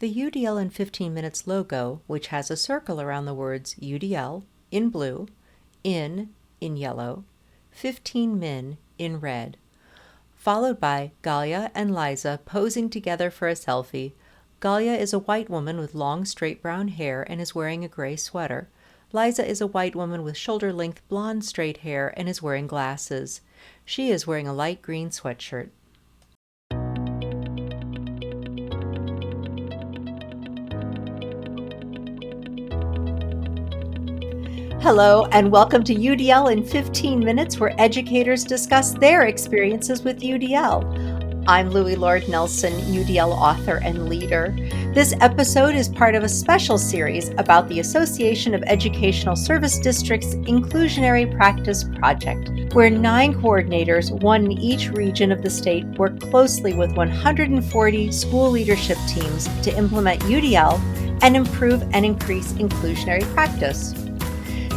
The UDL in 15 Minutes logo, which has a circle around the words UDL in blue, in yellow, 15 Min in red, followed by Gahlya and Liza posing together for a selfie. Gahlya is a white woman with long straight brown hair and is wearing a gray sweater. Liza is a white woman with shoulder-length blonde straight hair and is wearing glasses. She is wearing a light green sweatshirt. Hello, and welcome to UDL in 15 Minutes, where educators discuss their experiences with UDL. I'm Louie Lord Nelson, UDL author and leader. This episode is part of a special series about the Association of Educational Service Districts Inclusionary Practice Project, where 9 coordinators, one in each region of the state, work closely with 140 school leadership teams to implement UDL and improve and increase inclusionary practice.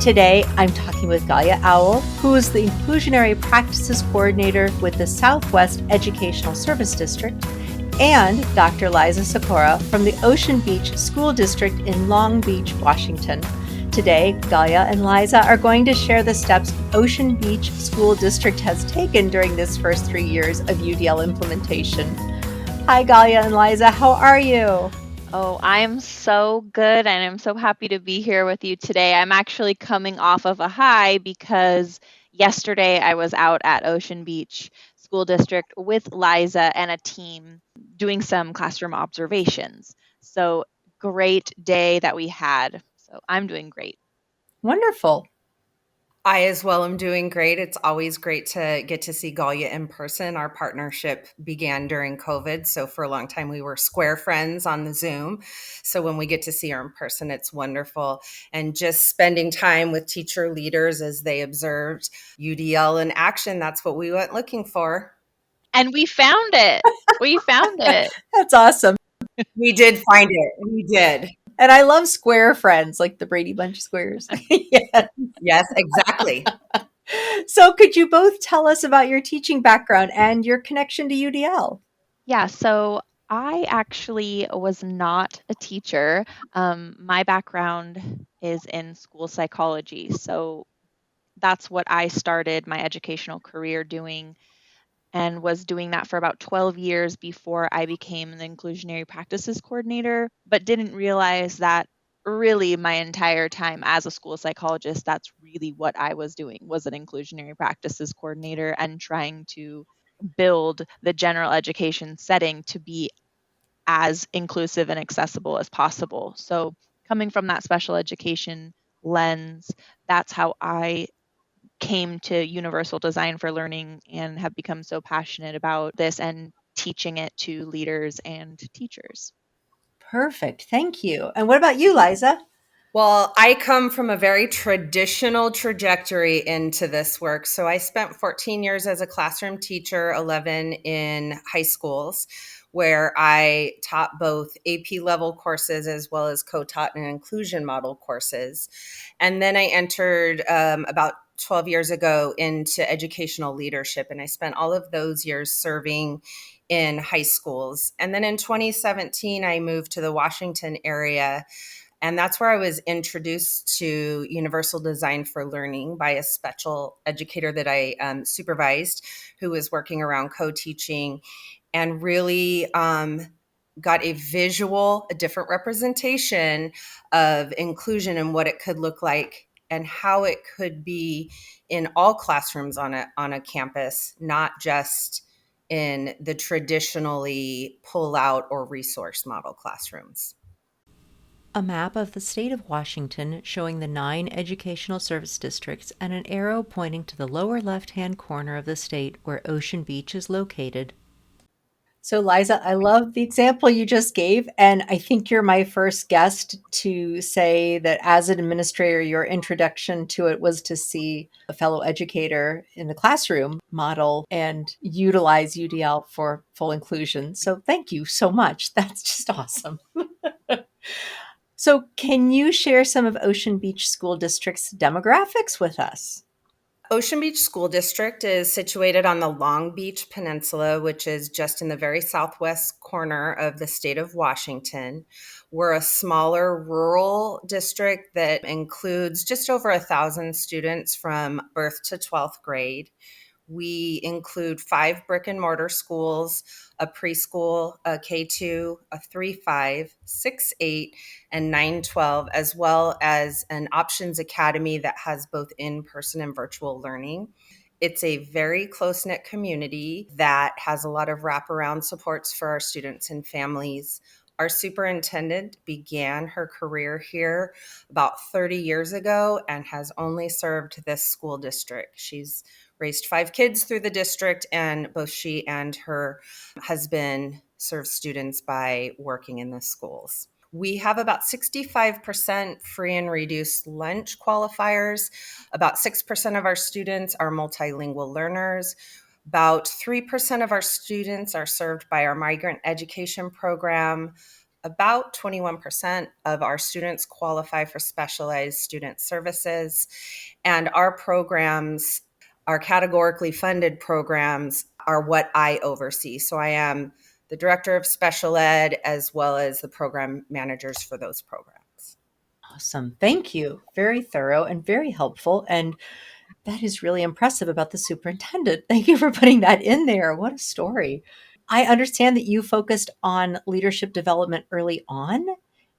Today, I'm talking with Gahlya Auel, who is the Inclusionary Practices Coordinator with the Southwest Educational Service District, and Dr. Liza Sejkora from the Ocean Beach School District in Long Beach, Washington. Today, Gahlya and Liza are going to share the steps Ocean Beach School District has taken during this first 3 years of UDL implementation. Hi, Gahlya and Liza, how are you? Oh, I'm so good, and I'm so happy to be here with you today. I'm actually coming off of a high because yesterday I was out at Ocean Beach School District with Liza and a team doing some classroom observations. So, great day that we had. So, I'm doing great. Wonderful. I as well am doing great. It's always great to get to see Gahlya in person. Our partnership began during COVID. So for a long time, we were square friends on the Zoom. So when we get to see her in person, it's wonderful. And just spending time with teacher leaders as they observed UDL in action, that's what we went looking for. And we found it. We found it. That's awesome. We did find it. We did. And I love square friends, like the Brady Bunch squares. Yeah. Yes, exactly. So could you both tell us about your teaching background and your connection to UDL? Yeah, so I actually was not a teacher. My background is in school psychology. So that's what I started my educational career doing and was doing that for about 12 years before I became the inclusionary practices coordinator, but didn't realize that really my entire time as a school psychologist, that's really what I was doing, was an inclusionary practices coordinator and trying to build the general education setting to be as inclusive and accessible as possible. So coming from that special education lens, that's how I came to universal design for learning and have become so passionate about this and teaching it to leaders and teachers. Perfect. Thank you. And what about you, Liza? Well, I come from a very traditional trajectory into this work. So I spent 14 years as a classroom teacher, 11 in high schools, where I taught both AP level courses as well as co-taught and inclusion model courses. And then I entered about 12 years ago into educational leadership. And I spent all of those years serving in high schools. And then in 2017, I moved to the Washington area. And that's where I was introduced to Universal Design for Learning by a special educator that I supervised who was working around co-teaching and really got a visual, a different representation of inclusion and what it could look like and how it could be in all classrooms on a campus, not just in the traditionally pull out or resource model classrooms. A map of the state of Washington showing the 9 educational service districts and an arrow pointing to the lower left-hand corner of the state where Ocean Beach is located. So, Liza, I love the example you just gave. And I think you're my first guest to say that as an administrator, your introduction to it was to see a fellow educator in the classroom model and utilize UDL for full inclusion. So, thank you so much. That's just awesome. So, can you share some of Ocean Beach School District's demographics with us? Ocean Beach School District is situated on the Long Beach Peninsula, which is just in the very southwest corner of the state of Washington. We're a smaller rural district that includes just over 1,000 students from birth to 12th grade. We include 5 brick and mortar schools, a preschool, a K2, a 3-5, 6-8, and 9-12, as well as an options academy that has both in-person and virtual learning. It's a very close-knit community that has a lot of wraparound supports for our students and families. Our superintendent began her career here about 30 years ago and has only served this school district. She's raised 5 kids through the district, and both she and her husband serve students by working in the schools. We have about 65% free and reduced lunch qualifiers. About 6% of our students are multilingual learners. About 3% of our students are served by our migrant education program. About 21% of our students qualify for specialized student services. And our programs, our categorically funded programs, are what I oversee. So I am the director of special ed as well as the program managers for those programs. Awesome. Thank you. Very thorough and very helpful. And that is really impressive about the superintendent. Thank you for putting that in there. What a story. I understand that you focused on leadership development early on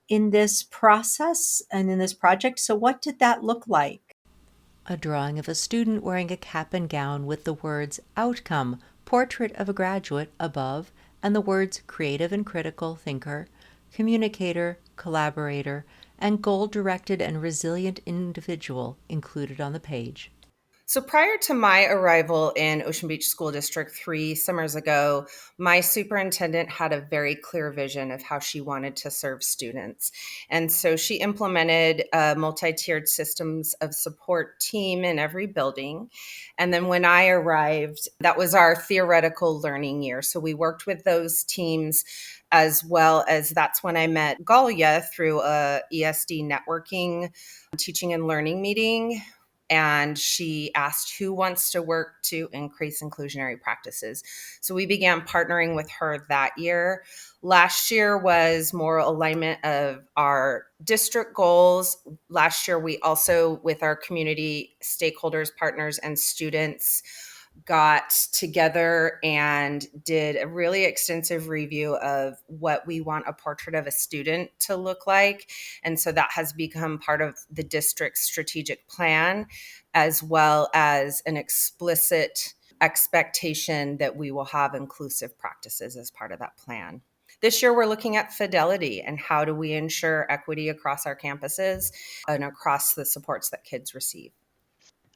in this process and in this project. So, what did that look like? A drawing of a student wearing a cap and gown with the words outcome, portrait of a graduate above, and the words creative and critical thinker, communicator, collaborator, and goal-directed and resilient individual included on the page. So prior to my arrival in Ocean Beach School District 3 summers ago, my superintendent had a very clear vision of how she wanted to serve students. And so she implemented a multi-tiered systems of support team in every building. And then when I arrived, that was our theoretical learning year. So we worked with those teams, as well as that's when I met Gahlya through a ESD networking teaching and learning meeting. And she asked who wants to work to increase inclusionary practices. So we began partnering with her that year. Last year was more alignment of our district goals. Last year, we also, with our community stakeholders, partners, and students, got together and did a really extensive review of what we want a portrait of a student to look like. And so that has become part of the district's strategic plan, as well as an explicit expectation that we will have inclusive practices as part of that plan. This year, we're looking at fidelity and how do we ensure equity across our campuses and across the supports that kids receive.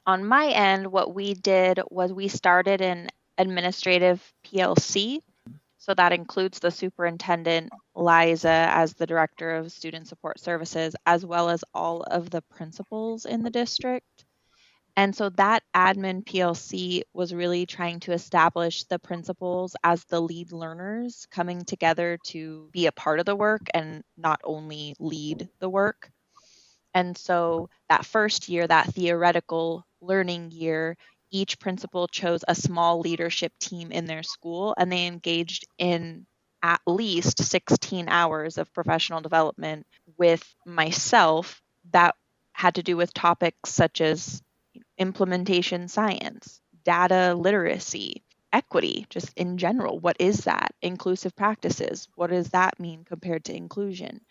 On my end, what we did was we started an administrative PLC. So that includes the superintendent, Liza, as the director of student support services, as well as all of the principals in the district. And so that admin PLC was really trying to establish the principals as the lead learners coming together to be a part of the work and not only lead the work. And so that first year, that theoretical learning year, each principal chose a small leadership team in their school, and they engaged in at least 16 hours of professional development with myself that had to do with topics such as implementation science, data literacy, equity, just in general. What is that? Inclusive practices. What does that mean compared to inclusion?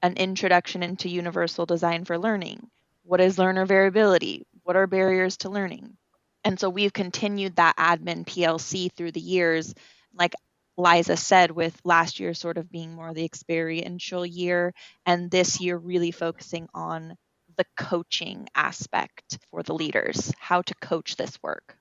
An introduction into universal design for learning. What is learner variability? What are barriers to learning? And so we've continued that admin PLC through the years, like Liza said, with last year sort of being more the experiential year, and this year really focusing on the coaching aspect for the leaders, how to coach this work.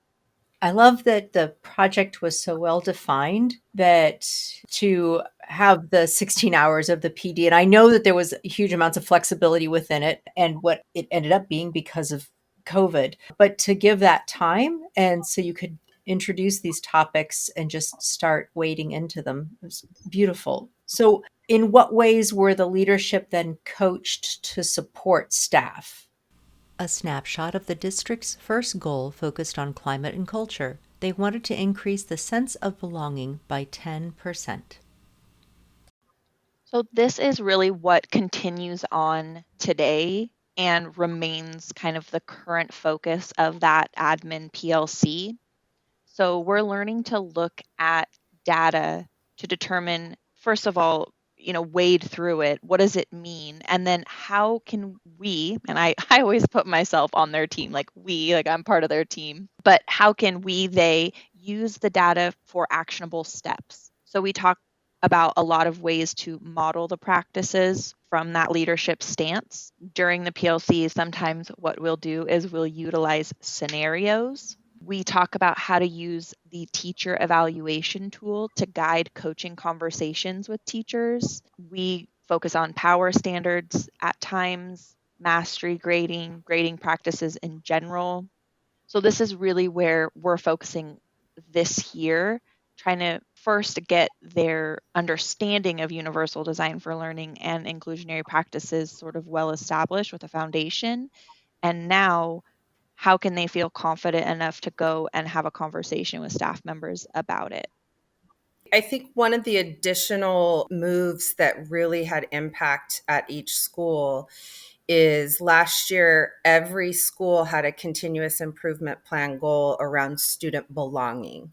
I love that the project was so well defined that to have the 16 hours of the PD, and I know that there was huge amounts of flexibility within it and what it ended up being because of COVID, but to give that time and so you could introduce these topics and just start wading into them, it was beautiful. So in what ways were the leadership then coached to support staff? A snapshot of the district's first goal focused on climate and culture. They wanted to increase the sense of belonging by 10%. So this is really what continues on today and remains kind of the current focus of that admin PLC. So we're learning to look at data to determine, first of all, wade through it. What does it mean? And then how can we, and I always put myself on their team, like I'm part of their team, but how can they use the data for actionable steps? So we talk about a lot of ways to model the practices from that leadership stance. During the PLC, sometimes what we'll do is we'll utilize scenarios. We talk about how to use the teacher evaluation tool to guide coaching conversations with teachers. We focus on power standards at times, mastery grading practices in general. So this is really where we're focusing this year, trying to first get their understanding of universal design for learning and inclusionary practices sort of well established with a foundation. And now, how can they feel confident enough to go and have a conversation with staff members about it? I think one of the additional moves that really had impact at each school is last year, every school had a continuous improvement plan goal around student belonging.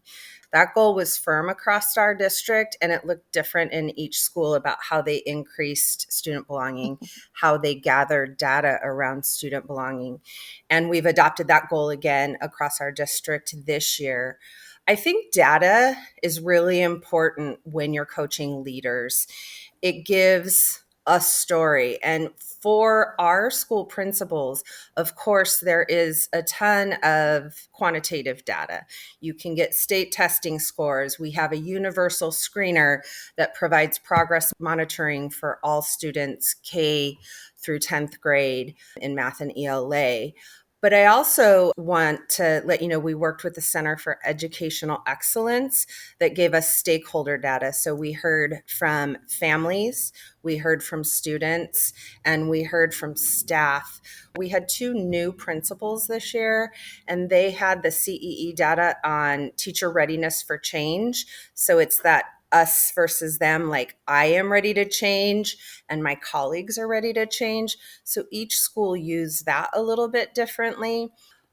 That goal was firm across our district, and it looked different in each school about how they increased student belonging, how they gathered data around student belonging. And we've adopted that goal again across our district this year. I think data is really important when you're coaching leaders. It gives a story. And for our school principals, of course, there is a ton of quantitative data. You can get state testing scores. We have a universal screener that provides progress monitoring for all students K through 10th grade in math and ELA. But I also want to let you know we worked with the Center for Educational Excellence that gave us stakeholder data. So we heard from families, we heard from students, and we heard from staff. We had 2 new principals this year, and they had the CEE data on teacher readiness for change. So it's that us versus them, like I am ready to change and my colleagues are ready to change. So each school used that a little bit differently.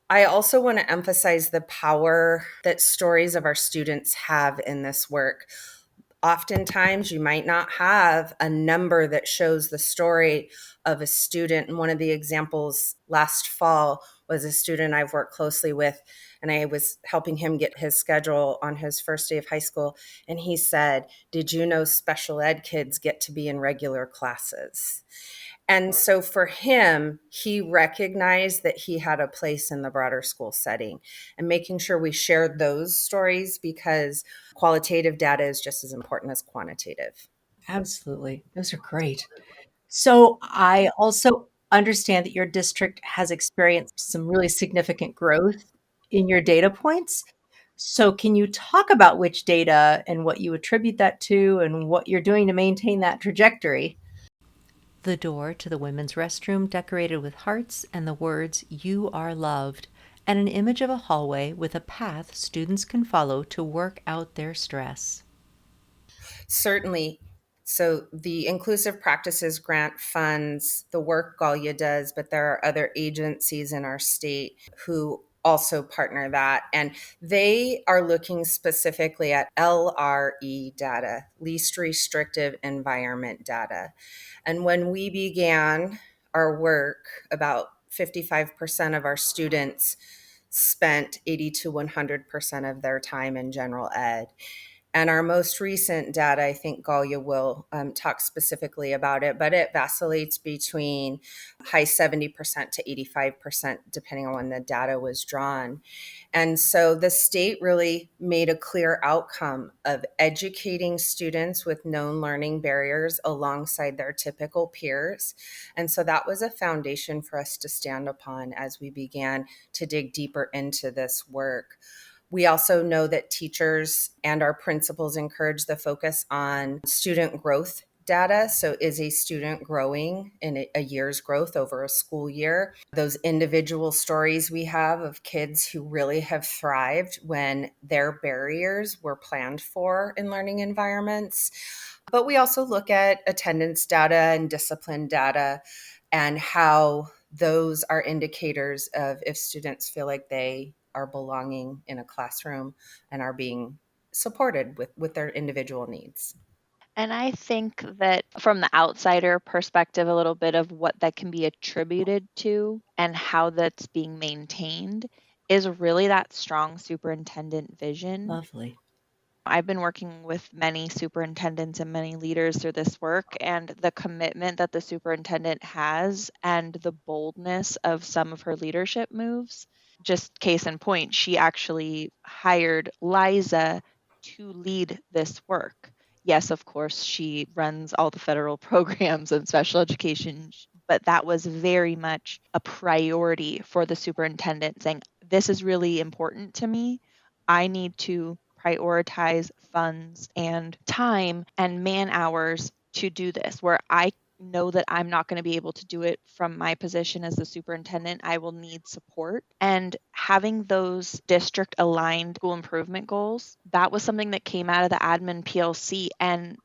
I also want to emphasize the power that stories of our students have in this work. Oftentimes, you might not have a number that shows the story of a student. And one of the examples last fall was a student I've worked closely with, and I was helping him get his schedule on his first day of high school. And he said, "Did you know special ed kids get to be in regular classes?" And so for him, he recognized that he had a place in the broader school setting, and making sure we shared those stories, because qualitative data is just as important as quantitative. Absolutely. Those are great. So I also understand that your district has experienced some really significant growth in your data points. So can you talk about which data and what you attribute that to and what you're doing to maintain that trajectory? The door to the women's restroom decorated with hearts and the words, "You are loved," and an image of a hallway with a path students can follow to work out their stress. Certainly. So the Inclusive Practices Grant funds the work Gahlya does, but there are other agencies in our state who also partner that. And they are looking specifically at LRE data, least restrictive environment data. And when we began our work, about 55% of our students spent 80 to 100% of their time in general ed. And our most recent data, I think Gahlya will talk specifically about it, but it vacillates between high 70% to 85%, depending on when the data was drawn. And so the state really made a clear outcome of educating students with known learning barriers alongside their typical peers. And so that was a foundation for us to stand upon as we began to dig deeper into this work. We also know that teachers and our principals encourage the focus on student growth data. So is a student growing in a year's growth over a school year? Those individual stories we have of kids who really have thrived when their barriers were planned for in learning environments. But we also look at attendance data and discipline data and how those are indicators of if students feel like they are belonging in a classroom and are being supported with their individual needs. And I think that from the outsider perspective, a little bit of what that can be attributed to and how that's being maintained is really that strong superintendent vision. Lovely. I've been working with many superintendents and many leaders through this work, and the commitment that the superintendent has and the boldness of some of her leadership moves. Just case in point, she actually hired Liza to lead this work. Yes, of course, she runs all the federal programs and special education, but that was very much a priority for the superintendent, saying, this is really important to me. I need to prioritize funds and time and man hours to do this, where I know that I'm not going to be able to do it from my position as the superintendent. I will need support. And having those district aligned school improvement goals, that was something that came out of the admin PLC. And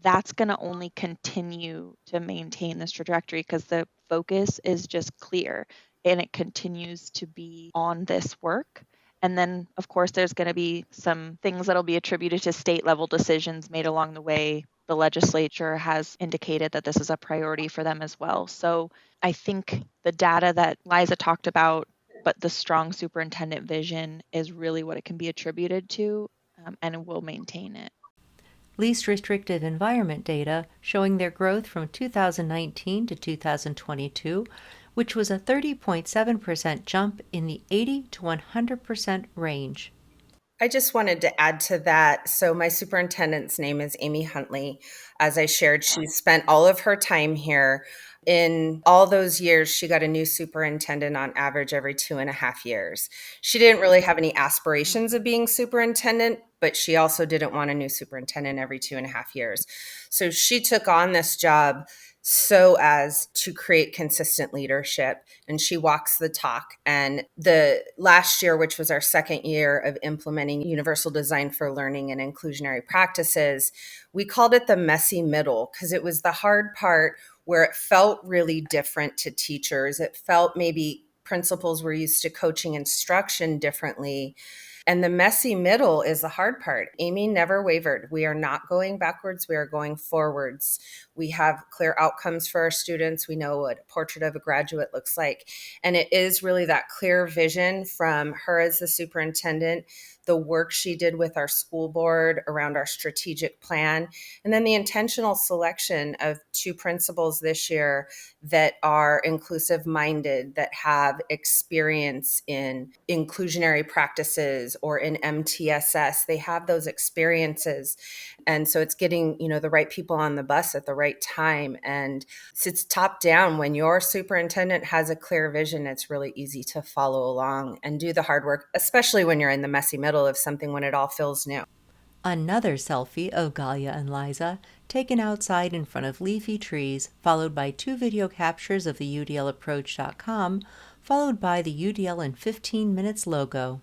that's going to only continue to maintain this trajectory because the focus is just clear and it continues to be on this work. And then, of course, there's going to be some things that'll be attributed to state level decisions made along the way. The legislature has indicated that this is a priority for them as well. So I think the data that Liza talked about, but the strong superintendent vision is really what it can be attributed to, and we'll maintain it. Least restrictive environment data showing their growth from 2019 to 2022, which was a 30.7% jump in the 80 to 100% range. I just wanted to add to that. So my superintendent's name is Amy Huntley. As I shared, she spent all of her time here. In all those years, she got a new superintendent on average every 2.5 years. She didn't really have any aspirations of being superintendent, but she also didn't want a new superintendent every 2.5 years. So she took on this job so as to create consistent leadership, and she walks the talk. And the last year, which was our second year of implementing universal design for learning and inclusionary practices, we called it the messy middle because it was the hard part where it felt really different to teachers. It felt maybe principals were used to coaching instruction differently. And the messy middle is the hard part. Amy never wavered. We are not going backwards. We are going forwards. We have clear outcomes for our students. We know what a portrait of a graduate looks like. And it is really that clear vision from her as the superintendent, the work she did with our school board around our strategic plan, and then the intentional selection of 2 principals this year that are inclusive minded, that have experience in inclusionary practices or in MTSS. They have those experiences. And so it's getting, the right people on the bus at the right time. And it's top down. When your superintendent has a clear vision, it's really easy to follow along and do the hard work, especially when you're in the messy middle of something when it all feels new. Another selfie of Gahlya and Liza, taken outside in front of leafy trees, followed by 2 video captures of the UDLapproach.com, followed by the UDL in 15 minutes logo.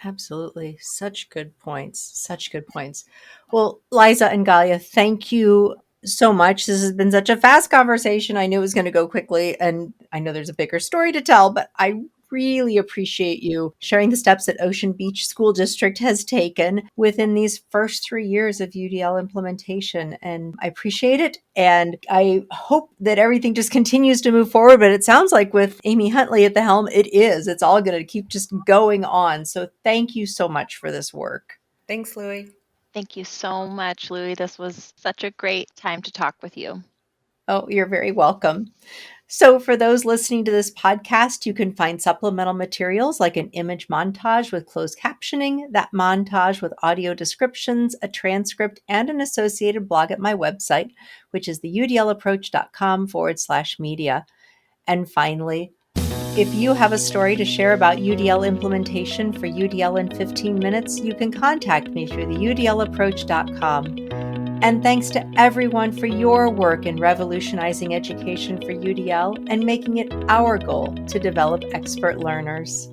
Absolutely. Such good points. Such good points. Well, Liza and Gahlya, thank you so much. This has been such a fast conversation. I knew it was going to go quickly, and I know there's a bigger story to tell, but I really appreciate you sharing the steps that Ocean Beach School District has taken within these first 3 years of UDL implementation. And I appreciate it. And I hope that everything just continues to move forward. But it sounds like with Amy Huntley at the helm, it is. It's all going to keep just going on. So thank you so much for this work. Thanks, Louie. Thank you so much, Louie. This was such a great time to talk with you. Oh, you're very welcome. So for those listening to this podcast, you can find supplemental materials like an image montage with closed captioning, that montage with audio descriptions, a transcript, and an associated blog at my website, which is the udlapproach.com/media. And finally, if you have a story to share about UDL implementation for UDL in 15 minutes, you can contact me through the udlapproach.com. And thanks to everyone for your work in revolutionizing education for UDL and making it our goal to develop expert learners.